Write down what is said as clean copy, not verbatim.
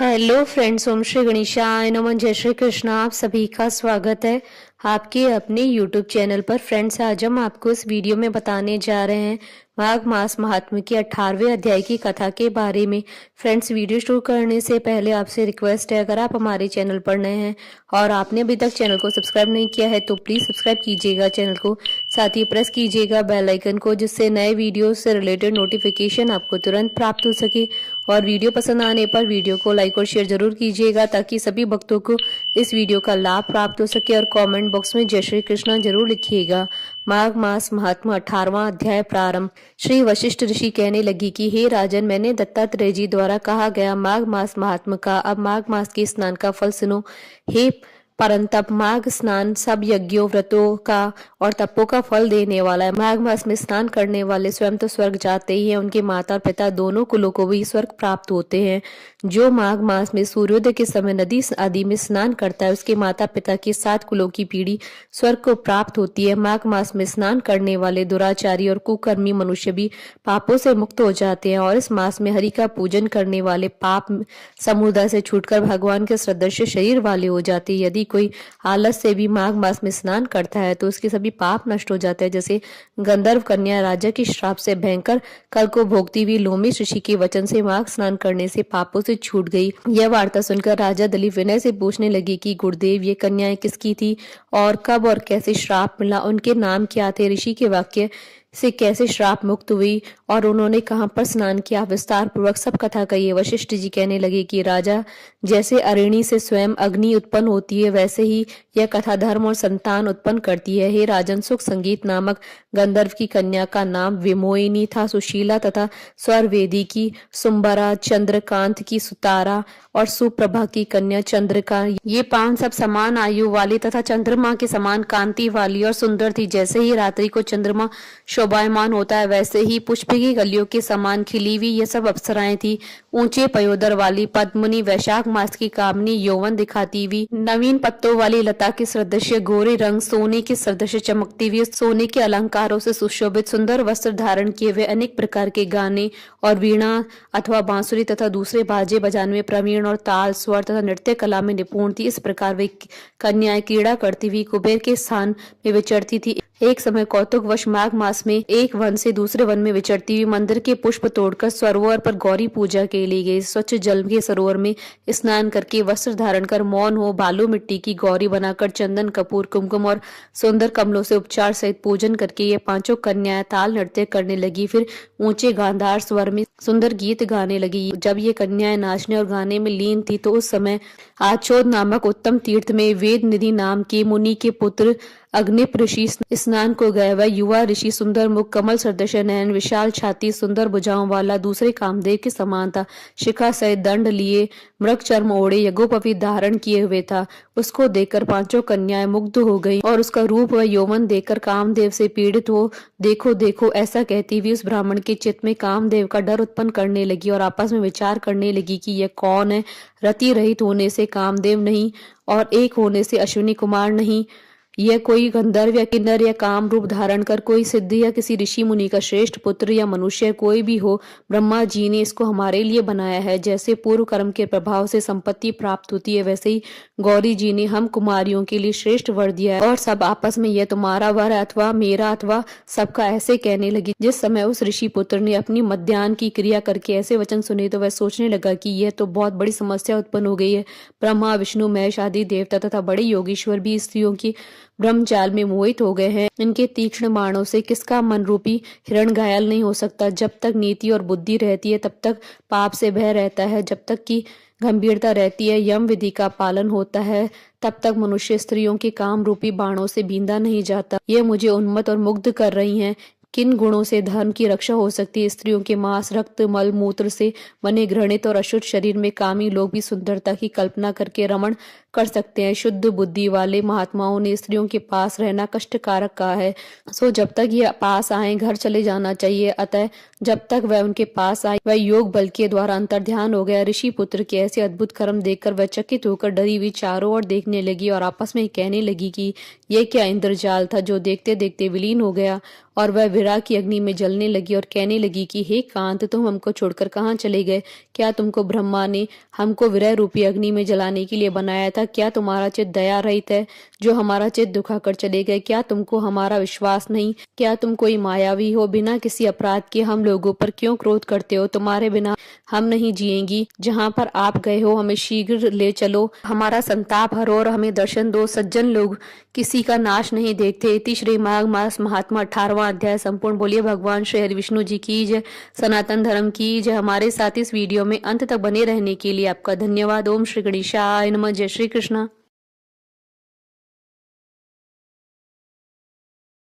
Hello friends, ओम श्री गणेशाय नमः। जय श्री कृष्ण। आप सभी का स्वागत है आपके अपने यूट्यूब चैनल पर। फ्रेंड्स, आज हम आपको इस वीडियो में बताने जा रहे हैं माघ मास महात्म्य के 18वें अध्याय की कथा के बारे में। फ्रेंड्स, वीडियो शुरू करने से पहले आपसे रिक्वेस्ट है, अगर आप हमारे चैनल पर नए हैं और आपने अभी तक चैनल को सब्सक्राइब नहीं किया है तो प्लीज सब्सक्राइब कीजिएगा चैनल को, साथ ही प्रेस कीजिएगा बेल आइकन को, जिससे नए वीडियो से रिलेटेड नोटिफिकेशन आपको तुरंत प्राप्त हो सके। और वीडियो पसंद आने पर वीडियो को लाइक और शेयर जरूर कीजिएगा ताकि सभी भक्तों को इस वीडियो का लाभ प्राप्त हो सके। और कमेंट बॉक्स में जय श्री कृष्ण जरूर लिखिएगा। माघ मास महात्म्य 18वां अध्याय प्रारंभ। श्री वशिष्ठ ऋषि कहने लगी कि हे राजन, मैंने दत्तात्रेय जी द्वारा कहा गया माघ मास महात्म्य का अब माघ मास के स्नान का फल सुनो। हे परंतप, माघ स्नान सब यज्ञों व्रतों का और तपों का फल देने वाला है। माघ मास में स्नान करने वाले स्वयं तो स्वर्ग जाते ही हैं, उनके माता और पिता दोनों कुलों को भी स्वर्ग प्राप्त होते हैं। जो माघ मास में सूर्योदय के समय नदी आदि में स्नान करता है, उसके माता पिता की 7 कुलों की पीढ़ी स्वर्ग को प्राप्त होती है। माघ मास में स्नान करने वाले दुराचारी और कुकर्मी मनुष्य भी पापों से मुक्त हो जाते हैं। और इस मास में हरि का पूजन करने वाले पाप समुदाय से छूटकर भगवान के सदृश शरीर वाले हो जाते हैं। यदि कोई आलस से भी माघ मास में स्नान करता है तो उसके सभी पाप नष्ट हो जाते हैं। जैसे गंधर्व कन्या राजा के श्राप से भयंकर कल को भोगती हुई लोमेश ऋषि के वचन से माघ स्नान करने से पापों से छूट गई। यह वार्ता सुनकर राजा दलीप विनय से पूछने लगे कि गुरुदेव, ये कन्याएं किसकी थी और कब और कैसे श्राप मिला, उनके नाम क्या थे, ऋषि के वाक्य से कैसे श्राप मुक्त हुई और उन्होंने कहां पर स्नान किया, विस्तार पूर्वक सब कथा कहिए। वशिष्ठ जी कहने लगे कि राजा, जैसे अरिणी से स्वयं अग्नि उत्पन्न होती है, वैसे ही यह कथा धर्म और संतान उत्पन्न करती है। हे राजन, सुख संगीत नामक गंधर्व की कन्या का नाम विमोहिनी था। सुशीला तथा स्वरवेदी की सुंबरा, चंद्रकांत की सुतारा और सुप्रभा की कन्या चंद्रिका, ये 5 सब समान आयु वाली तथा चंद्रमा के समान कांति वाली और सुंदर थी। जैसे ही रात्रि को चंद्रमा शोभायमान होता है, वैसे ही पुष्प की कलियों के समान खिली हुई ये सब अप्सराएं थी। ऊंचे पयोदर वाली पद्मनी, वैशाख मास की कामनी, यौवन दिखाती हुई, नवीन पत्तों वाली लता के सदृश गोरे रंग, सोने के सदृश चमकती हुई, सोने के अलंकारों से सुशोभित, सुंदर वस्त्र धारण किए हुए, अनेक प्रकार के गाने और वीणा अथवा बांसुरी तथा दूसरे बाजे बजाने में प्रवीण और ताल स्वर तथा नृत्य कला में निपुण थी। इस प्रकार वे कन्याएं क्रीड़ा करती हुई कुबेर के स्थान में विचरती थी। एक समय कौतुकवश माघ मास में एक वन से दूसरे वन में विचरती हुई मंदिर के पुष्प तोड़कर सरोवर पर गौरी पूजा के लिए गई। स्वच्छ जल के सरोवर में स्नान करके, वस्त्र धारण कर, मौन हो, बालू मिट्टी की गौरी बनाकर, चंदन कपूर कुमकुम और सुंदर कमलों से उपचार सहित पूजन करके ये 5 कन्याएं ताल नृत्य करने लगी। फिर ऊंचे गांधार स्वर में सुंदर गीत गाने लगी। जब ये कन्याएं नाचने और गाने में लीन थी तो उस समय आचोद नामक उत्तम तीर्थ में वेद निधि नाम के मुनि के पुत्र अग्निप ऋषि स्नान को गए। वह युवा ऋषि सुंदर मुख, कमल सदृश नयन, विशाल छाती, सुंदर भुजाओं वाला दूसरे कामदेव के समान था। शिखा सहित दंड लिए, मृग चर्म ओढ़े, यज्ञोपवीत धारण किए हुए था। उसको देखकर 5 कन्याएं मुग्ध हो गईं और उसका रूप व यौवन देखकर कामदेव से पीड़ित हो देखो देखो ऐसा कहती हुई उस ब्राह्मण के चित्त में कामदेव का डर उत्पन्न करने लगी और आपस में विचार करने लगी कि यह कौन है। रति रहित होने से कामदेव नहीं और एक होने से अश्विनी कुमार नहीं, यह कोई गंधर्व या किन्नर या काम रूप धारण कर कोई सिद्ध या किसी ऋषि मुनि का श्रेष्ठ पुत्र या मनुष्य कोई भी हो, ब्रह्मा जी ने इसको हमारे लिए बनाया है। जैसे पूर्व कर्म के प्रभाव से संपत्ति प्राप्त होती है, वैसे ही गौरी जी ने हम कुमारियों के लिए श्रेष्ठ वर दिया है। और सब आपस में यह तुम्हारा वर अथवा मेरा अथवा सबका ऐसे कहने लगी। जिस समय उस ऋषि पुत्र ने अपनी मध्याह्न की क्रिया करके ऐसे वचन सुने तो वह सोचने लगा कि यह तो बहुत बड़ी समस्या उत्पन्न हो गई है। ब्रह्मा, विष्णु, महेश आदि देवता तथा बड़े योगीश्वर भी स्त्रियों की ब्रह्मजाल में मोहित हो गए हैं। इनके तीक्ष्ण बाणों से किसका मन रूपी हिरण घायल नहीं हो सकता। जब तक नीति और बुद्धि रहती है तब तक पाप से भय रहता है। जब तक की गंभीरता रहती है, यम विधि का पालन होता है, तब तक मनुष्य स्त्रियों के काम रूपी बाणों से बींदा नहीं जाता। ये मुझे उन्मत्त और मुग्ध कर रही हैं। किन गुणों से धर्म की रक्षा हो सकती है। स्त्रियों के मांस, रक्त, मल मूत्र से बने घृणित और अशुद्ध शरीर में कामी लोग भी सुंदरता की कल्पना करके रमण कर सकते हैं। शुद्ध बुद्धि वाले महात्माओं ने स्त्रियों के पास रहना कष्टकारक कहा है। सो जब तक ये पास आए घर चले जाना चाहिए। अतः जब तक वह उनके पास आई, वह योग बल के द्वारा अंतर्ध्यान हो गया। ऋषि पुत्र के ऐसे अद्भुत कर्म देखकर वह चकित होकर डरी हुई चारों ओर देखने लगी और आपस में कहने लगी कि यह क्या इंद्रजाल था जो देखते देखते विलीन हो गया। और वह विरह की अग्नि में जलने लगी और कहने लगी कि हे कांत, तुम हमको छोड़कर कहाँ चले गए? क्या तुमको ब्रह्मा ने हमको विरह रूपी अग्नि में जलाने के लिए बनाया था? क्या तुम्हारा चित्त दया रहित है जो हमारा चित्त दुखा कर चले गए? क्या तुमको हमारा विश्वास नहीं? क्या तुम कोई मायावी हो? बिना किसी अपराध के हम लोगों पर क्यों क्रोध करते हो? तुम्हारे बिना हम नहीं जिएंगी। जहाँ पर आप गए हो हमें शीघ्र ले चलो, हमारा संताप हरो और हमें दर्शन दो। सज्जन लोग किसी का नाश नहीं देखते। इति श्री माघ मास महात्मा 18वां अध्याय संपूर्ण। बोलिए भगवान श्री हरि विष्णु जी की जय, सनातन धर्म की जय। हमारे साथ इस वीडियो में अंत तक बने रहने के लिए आपका धन्यवाद। ओम श्री गणेशाय नमः। जय श्री कृष्ण।